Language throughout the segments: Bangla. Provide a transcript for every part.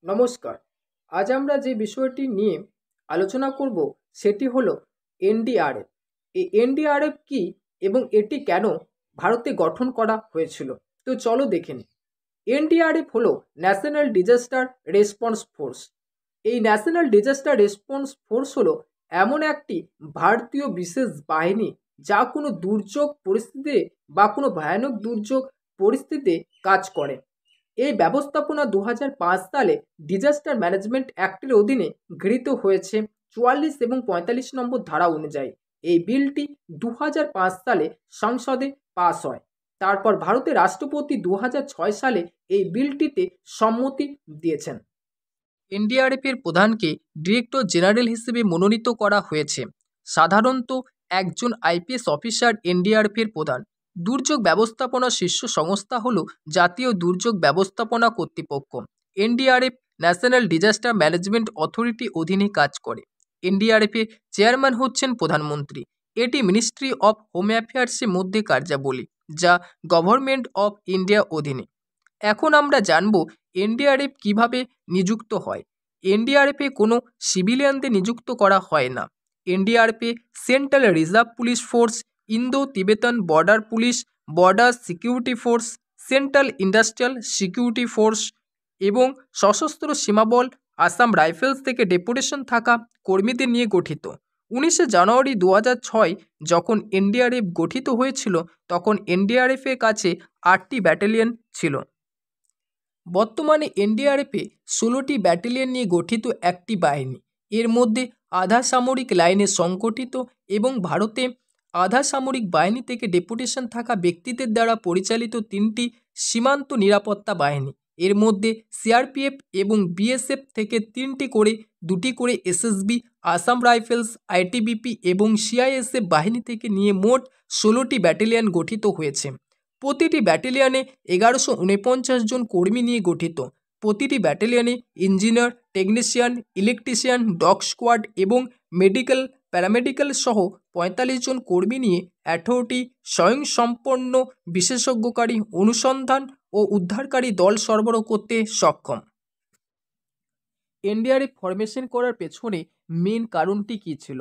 নমস্কার। আজ আমরা যে বিষয়টি নিয়ে আলোচনা করব সেটি হলো এনডিআরএফ। এই এনডিআরএফ কি এবং এটি কেন ভারতে গঠন করা হয়েছিল? তো চলো দেখে নিই। এনডিআরএফ হলো ন্যাশনাল ডিজাস্টার রেসপন্স ফোর্স। এই ন্যাশনাল ডিজাস্টার রেসপন্স ফোর্স হলো এমন একটি ভারতীয় বিশেষ বাহিনী যা কোনো দুর্যোগ পরিস্থিতিতে বা কোনো ভয়ানক দুর্যোগ পরিস্থিতিতে কাজ করে। এই ব্যবস্থাপনা 2005 সালে ডিজাস্টার ম্যানেজমেন্ট অ্যাক্টের অধীনে গৃহীত হয়েছে 44 এবং 45 নম্বর ধারা অনুযায়ী। এই বিলটি 2005 সালে সংসদে পাস হয়। তারপর ভারতের রাষ্ট্রপতি 2006 সালে এই বিলটিতে সম্মতি দিয়েছেন। এনডিআরএফ এর প্রধানকে ডিরেক্টর জেনারেল হিসেবে মনোনীত করা হয়েছে। সাধারণত একজন আইপিএস অফিসার এনডিআরএফ এর প্রধান। দুর্যোগ ব্যবস্থাপনা শীর্ষ সংস্থা হল জাতীয় দুর্যোগ ব্যবস্থাপনা কর্তৃপক্ষ। NDRF national disaster management authority অধীনে কাজ করে। এনডিআরএফ এর চেয়ারম্যান হচ্ছেন প্রধানমন্ত্রী। এটি মিনিস্ট্রি অফ হোম অ্যাফেয়ার্সের মধ্যে কার্যাবলী, যা গভর্নমেন্ট অফ ইন্ডিয়া অধীনে। এখন আমরা জানব এনডিআরএফ কিভাবে নিযুক্ত হয়। এনডিআরএফে কোনো সিভিলিয়ানদের নিযুক্ত করা হয় না। এনডিআরএফে central reserve police force, Indo Tibetan border police, border security force, central industrial security force এবং সশস্ত্র সীমাবল আসাম রাইফেলস থেকে ডেপুটেশন থাকা কর্মীদের নিয়ে গঠিত। 19শে জানুয়ারি 2006 যখন এনডিআরএফ গঠিত হয়েছিল তখন এনডিআরএফের কাছে 8টি ব্যাটালিয়ন ছিল। বর্তমানে এনডিআরএফে 16টি ব্যাটালিয়ন নিয়ে গঠিত একটি বাহিনী। এর মধ্যে আধা সামরিক লাইনে সংগঠিত এবং ভারতে আধা সামরিক বাহিনী থেকে ডেপুটেশন থাকা ব্যক্তিদের দ্বারা পরিচালিত 3টি সীমান্ত নিরাপত্তা বাহিনী। এর মধ্যে সিআরপিএফ এবং বিএসএফ থেকে 3টি করে, 2টি করে এসএসবি, আসাম রাইফেলস, আইটিবিপি এবং সিআইএসএফ বাহিনী থেকে নিয়ে মোট 16টি ব্যাটালিয়ন গঠিত হয়েছে। প্রতিটি ব্যাটালিয়নে 1149 জন কর্মী নিয়ে গঠিত। প্রতিটি ব্যাটালিয়নে engineer, technician, electrician, dog squad এবং মেডিকেল, প্যারামেডিক্যাল সহ 45 জন কর্মী নিয়ে 18টি স্বয়ংসম্পন্ন বিশেষজ্ঞকারী অনুসন্ধান ও উদ্ধারকারী দল সরবরাহ করতে সক্ষম। এনডিআরএফ ফরমেশন করার পেছনে মেন কারণটি কী ছিল?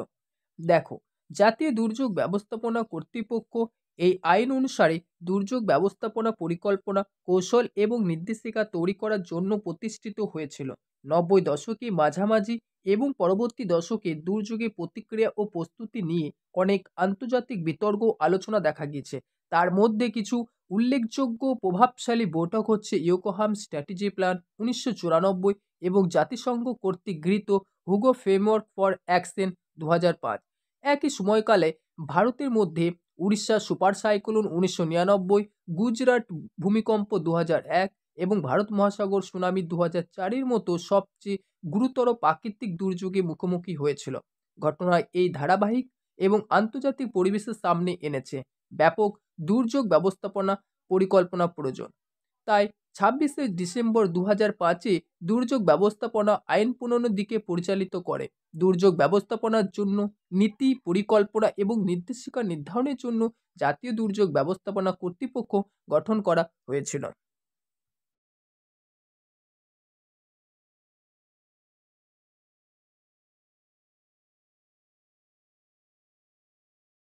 দেখো, জাতীয় দুর্যোগ ব্যবস্থাপনা কর্তৃপক্ষ এই আইন অনুসারে দুর্যোগ ব্যবস্থাপনা পরিকল্পনা, কৌশল এবং নির্দেশিকা তৈরি করার জন্য প্রতিষ্ঠিত হয়েছিল। 90 দশকে মাঝামাঝি এবং পরবর্তী দশকে দুর্যোগে প্রতিক্রিয়া ও প্রস্তুতি নিয়ে অনেক আন্তর্জাতিক বিতর্ক আলোচনা দেখা গিয়েছে। তার মধ্যে কিছু উল্লেখযোগ্য প্রভাবশালী বৈঠক হচ্ছে ইয়োকোহাম স্ট্র্যাটেজি প্ল্যান 1994 এবং জাতিসংঘ কর্তৃক গৃহীত হুগো ফ্রেমওয়ার্ক ফর অ্যাকশন 2005। একই সময়কালে ভারতের মধ্যে উড়িষ্যা সুপার সাইক্লোন 1999, গুজরাট ভূমিকম্প 2001 এবং ভারত মহাসাগর সুনামি 2004-এর মতো সবচেয়ে গুরুতর প্রাকৃতিক দুর্যোগে মুখোমুখি হয়েছিল। ঘটনায় এই ধারাবাহিক এবং আন্তর্জাতিক পরিবেশের সামনে এনেছে ব্যাপক দুর্যোগ ব্যবস্থাপনা পরিকল্পনা প্রয়োজন। তাই 26শে ডিসেম্বর 2005-এ দুর্যোগ ব্যবস্থাপনা আইন প্রণয়নের দিকে পরিচালিত করে। দুর্যোগ ব্যবস্থাপনার জন্য নীতি, পরিকল্পনা এবং নির্দেশিকা নির্ধারণের জন্য জাতীয় দুর্যোগ ব্যবস্থাপনা কর্তৃপক্ষ গঠন করা হয়েছিল।